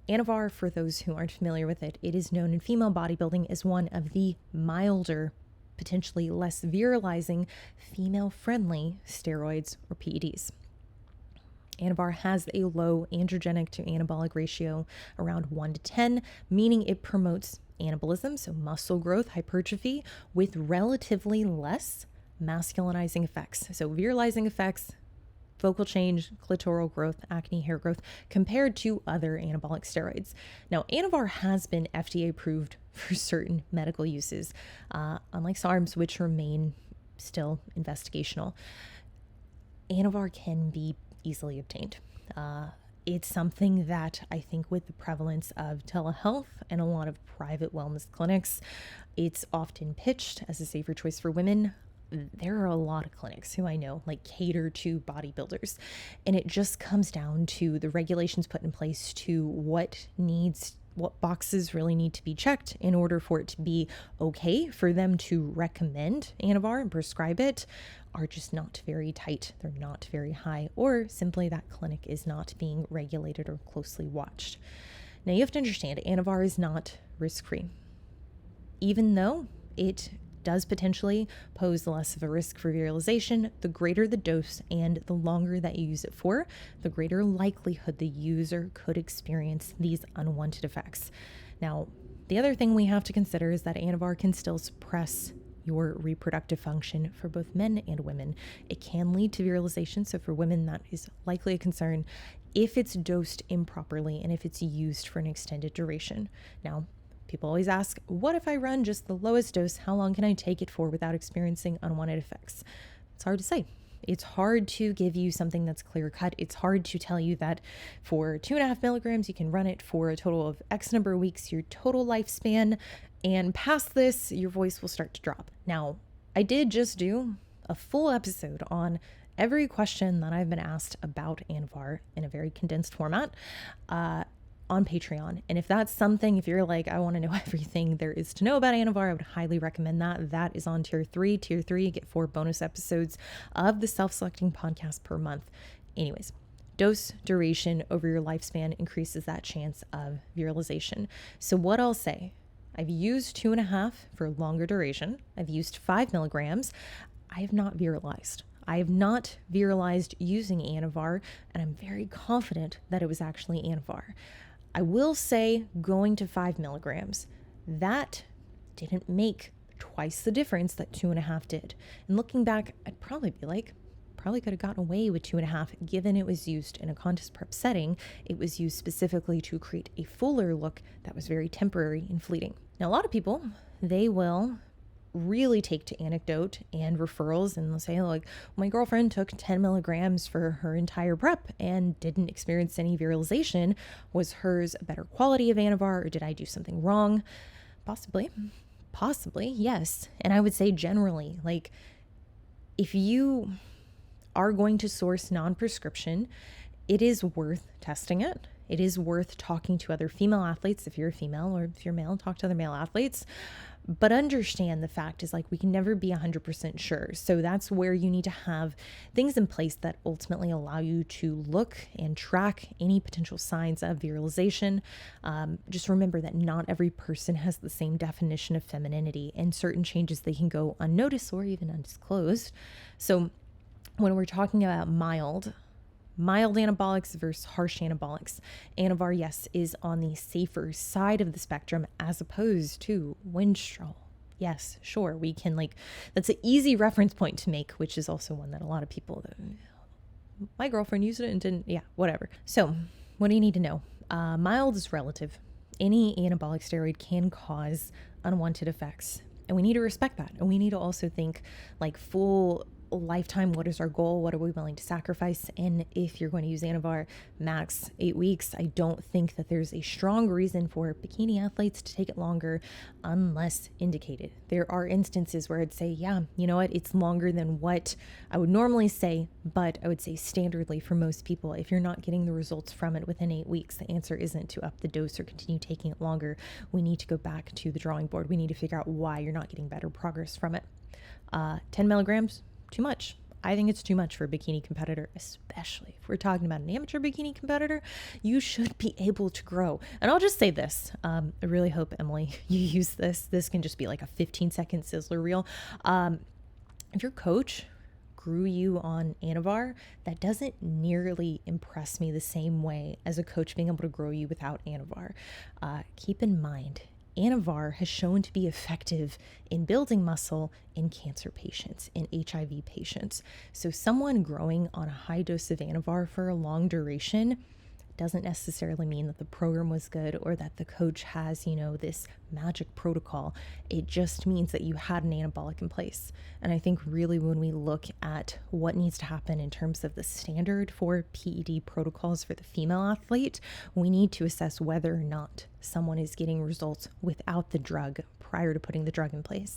Anavar, for those who aren't familiar with it, it is known in female bodybuilding as one of the milder, potentially less virilizing, female-friendly steroids or PEDs. Anavar has a low androgenic to anabolic ratio around 1 to 10, meaning it promotes anabolism, so muscle growth, hypertrophy, with relatively less masculinizing effects. So virilizing effects, focal change, clitoral growth, acne, hair growth, compared to other anabolic steroids. Now, Anavar has been FDA approved for certain medical uses, unlike SARMs, which remain still investigational. Anavar can be easily obtained. It's something that I think with the prevalence of telehealth and a lot of private wellness clinics, it's often pitched as a safer choice for women. There are a lot of clinics who I know like cater to bodybuilders, and it just comes down to the regulations put in place to what boxes really need to be checked in order for it to be okay for them to recommend Anavar and prescribe it are just not very tight. They're not very high, or simply that clinic is not being regulated or closely watched. Now you have to understand Anavar is not risk-free. Even though it does potentially pose less of a risk for virilization, the greater the dose and the longer that you use it for, the greater likelihood the user could experience these unwanted effects. Now, the other thing we have to consider is that Anavar can still suppress your reproductive function for both men and women. It can lead to virilization, so for women that is likely a concern if it's dosed improperly and if it's used for an extended duration. Now, people always ask, what if I run just the lowest dose? How long can I take it for without experiencing unwanted effects? It's hard to say. It's hard to give you something that's clear cut. It's hard to tell you that for 2.5 milligrams, you can run it for a total of X number of weeks, your total lifespan, and past this, your voice will start to drop. Now, I did just do a full episode on every question that I've been asked about Anavar in a very condensed format, on Patreon. And if that's something, if you're like, I want to know everything there is to know about Anavar, I would highly recommend that. That is on tier 3. Tier 3, you get 4 bonus episodes of the self-selecting podcast per month. Anyways, dose duration over your lifespan increases that chance of virilization. So what I'll say, I've used 2.5 for longer duration. I've used 5 milligrams. I have not virilized. I have not virilized using Anavar, and I'm very confident that it was actually Anavar. I will say going to 5 milligrams, that didn't make twice the difference that 2.5 did. And looking back, I'd probably be like, probably could have gotten away with 2.5 given it was used in a contest prep setting. It was used specifically to create a fuller look that was very temporary and fleeting. Now, a lot of people, they will really take to anecdote and referrals, and they'll say like, my girlfriend took 10 milligrams for her entire prep and didn't experience any virilization. Was hers a better quality of Anavar, or did I do something wrong? Possibly, yes. And I would say generally, like, if you are going to source non-prescription, it is worth testing it. It is worth talking to other female athletes. If you're a female, or if you're male, talk to other male athletes. But understand the fact is, like, we can never be 100% sure. So that's where you need to have things in place that ultimately allow you to look and track any potential signs of virilization. Just remember that not every person has the same definition of femininity, and certain changes, they can go unnoticed or even undisclosed. So when we're talking about mild anabolics versus harsh anabolics, Anavar, yes, is on the safer side of the spectrum as opposed to Winstrol. Yes, sure, we can, like, that's an easy reference point to make, which is also one that a lot of people, my girlfriend used it and didn't, yeah, whatever. So what do you need to know? Mild is relative. Any anabolic steroid can cause unwanted effects, and we need to respect that. And we need to also think like full lifetime, what is our goal? What are we willing to sacrifice? And if you're going to use Anavar max 8 weeks, I don't think that there's a strong reason for bikini athletes to take it longer unless indicated. There are instances where I'd say, yeah, you know what? It's longer than what I would normally say, but I would say standardly for most people, if you're not getting the results from it within 8 weeks, the answer isn't to up the dose or continue taking it longer. We need to go back to the drawing board. We need to figure out why you're not getting better progress from it. 10 milligrams, too much. I think it's too much for a bikini competitor, especially if we're talking about an amateur bikini competitor. You should be able to grow. And I'll just say this. I really hope, Emily, you use this. This can just be like a 15-second sizzler reel. If your coach grew you on Anavar, that doesn't nearly impress me the same way as a coach being able to grow you without Anavar. Keep in mind, Anavar has shown to be effective in building muscle in cancer patients, in HIV patients. So someone growing on a high dose of Anavar for a long duration doesn't necessarily mean that the program was good or that the coach has, this magic protocol. It just means that you had an anabolic in place. And I think really when we look at what needs to happen in terms of the standard for PED protocols for the female athlete, we need to assess whether or not someone is getting results without the drug prior to putting the drug in place.